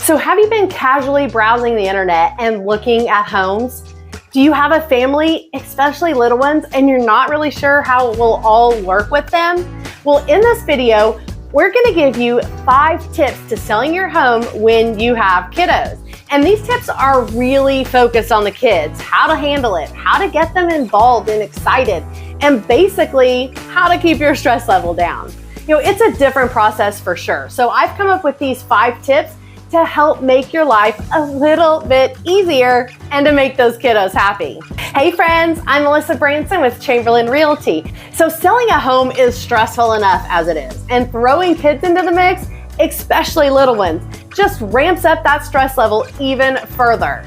So have you been casually browsing the internet and looking at homes? Do you have a family, especially little ones, and you're not really sure how it will all work with them? Well, in this video, we're gonna give you 5 tips to selling your home when you have kiddos. And these tips are really focused on the kids, how to handle it, how to get them involved and excited, and basically how to keep your stress level down. You know, it's a different process for sure. So I've come up with these 5 tips to help make your life a little bit easier and to make those kiddos happy. Hey friends, I'm Melissa Branson with Chamberlain Realty. So selling a home is stressful enough as it is, and throwing kids into the mix, especially little ones, just ramps up that stress level even further.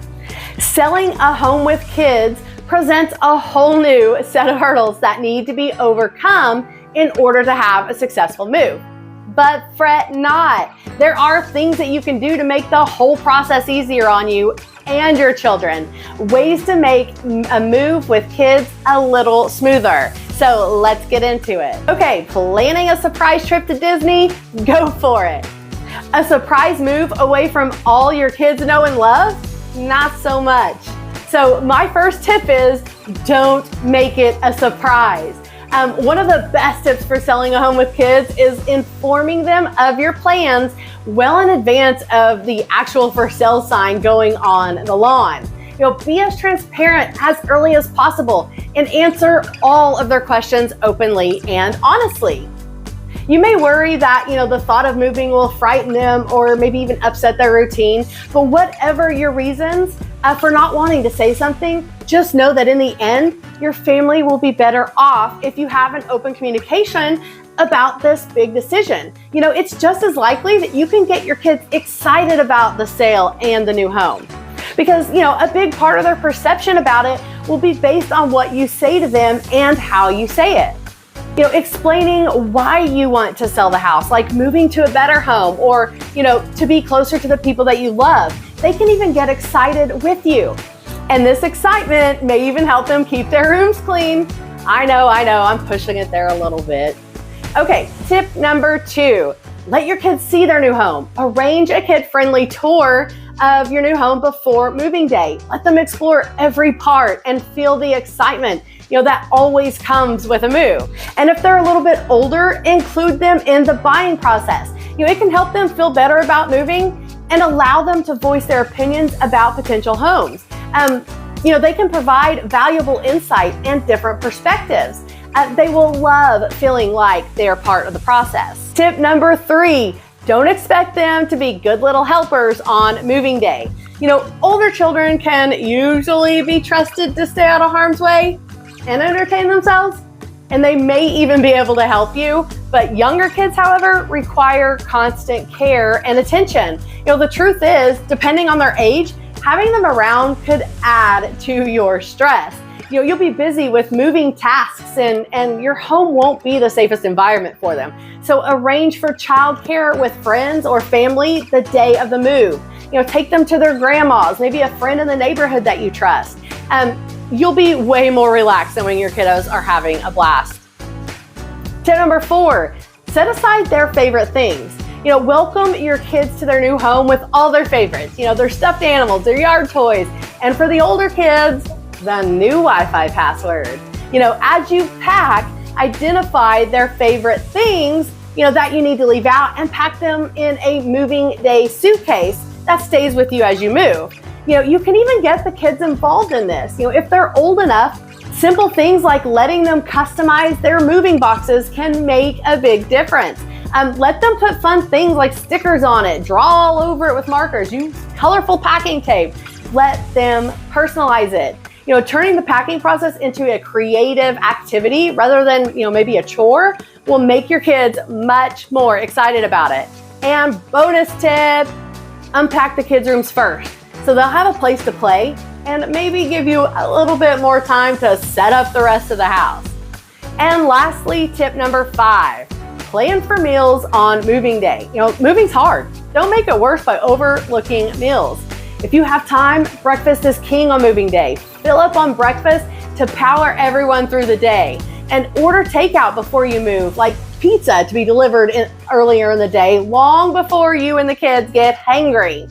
Selling a home with kids presents a whole new set of hurdles that need to be overcome in order to have a successful move. But fret not. There are things that you can do to make the whole process easier on you and your children. Ways to make a move with kids a little smoother. So let's get into it. Okay, planning a surprise trip to Disney? Go for it. A surprise move away from all your kids know and love? Not so much. So my first tip is don't make it a surprise. One of the best tips for selling a home with kids is informing them of your plans well in advance of the actual for sale sign going on the lawn. You know, be as transparent as early as possible and answer all of their questions openly and honestly. You may worry that, the thought of moving will frighten them or maybe even upset their routine, but whatever your reasons for not wanting to say something, just know that in the end, your family will be better off if you have an open communication about this big decision. It's just as likely that you can get your kids excited about the sale and the new home. Because, a big part of their perception about it will be based on what you say to them and how you say it. Explaining why you want to sell the house, like moving to a better home or, to be closer to the people that you love. They can even get excited with you. And this excitement may even help them keep their rooms clean. I know, I'm pushing it there a little bit. Okay, tip number 2, let your kids see their new home. Arrange a kid-friendly tour of your new home before moving day. Let them explore every part and feel the excitement that always comes with a move. And if they're a little bit older, include them in the buying process. It can help them feel better about moving and allow them to voice their opinions about potential homes. They can provide valuable insight and different perspectives. They will love feeling like they're part of the process. Tip number 3, don't expect them to be good little helpers on moving day. Older children can usually be trusted to stay out of harm's way and entertain themselves, and they may even be able to help you. But younger kids, however, require constant care and attention. The truth is, depending on their age, having them around could add to your stress. You'll be busy with moving tasks and your home won't be the safest environment for them. So arrange for childcare with friends or family the day of the move. Take them to their grandma's, maybe a friend in the neighborhood that you trust. You'll be way more relaxed than when your kiddos are having a blast. Tip number 4, set aside their favorite things. Welcome your kids to their new home with all their favorites. Their stuffed animals, their yard toys, and for the older kids, the new Wi-Fi password. As you pack, identify their favorite things, that you need to leave out and pack them in a moving day suitcase that stays with you as you move. You can even get the kids involved in this. If they're old enough, simple things like letting them customize their moving boxes can make a big difference. Let them put fun things like stickers on it, draw all over it with markers, use colorful packing tape. Let them personalize it. Turning the packing process into a creative activity rather than, maybe a chore will make your kids much more excited about it. And bonus tip, unpack the kids' rooms first, so they'll have a place to play and maybe give you a little bit more time to set up the rest of the house. And lastly, tip number 5, plan for meals on moving day. Moving's hard. Don't make it worse by overlooking meals. If you have time, breakfast is king on moving day. Fill up on breakfast to power everyone through the day. And order takeout before you move, like pizza to be delivered earlier in the day, long before you and the kids get hangry.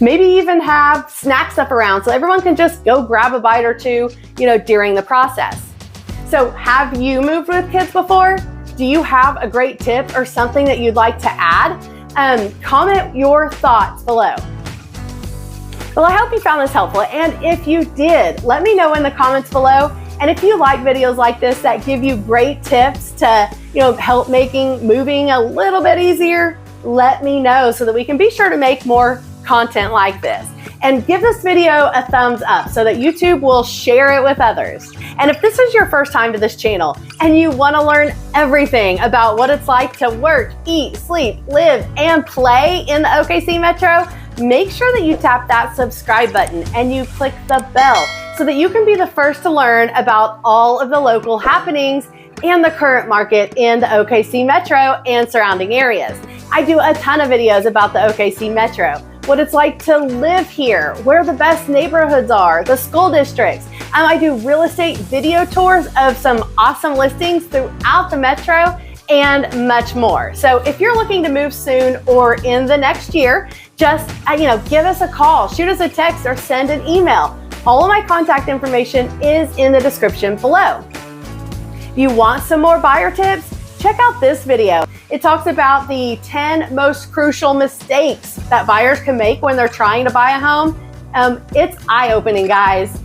Maybe even have snack stuff around so everyone can just go grab a bite or two, during the process. So have you moved with kids before? Do you have a great tip or something that you'd like to add? Comment your thoughts below. Well, I hope you found this helpful, and if you did, let me know in the comments below. And if you like videos like this that give you great tips to, help making moving a little bit easier, let me know so that we can be sure to make more content like this. And give this video a thumbs up so that YouTube will share it with others. And if this is your first time to this channel and you want to learn everything about what it's like to work, eat, sleep, live, and play in the OKC Metro, make sure that you tap that subscribe button and you click the bell so that you can be the first to learn about all of the local happenings and the current market in the OKC Metro and surrounding areas. I do a ton of videos about the OKC Metro, what it's like to live here, where the best neighborhoods are, the school districts. I do real estate video tours of some awesome listings throughout the Metro and much more. So if you're looking to move soon or in the next year, just give us a call, shoot us a text, or send an email. All of my contact information is in the description below. If you want some more buyer tips, check out this video. It talks about the 10 most crucial mistakes that buyers can make when they're trying to buy a home. It's eye-opening, guys.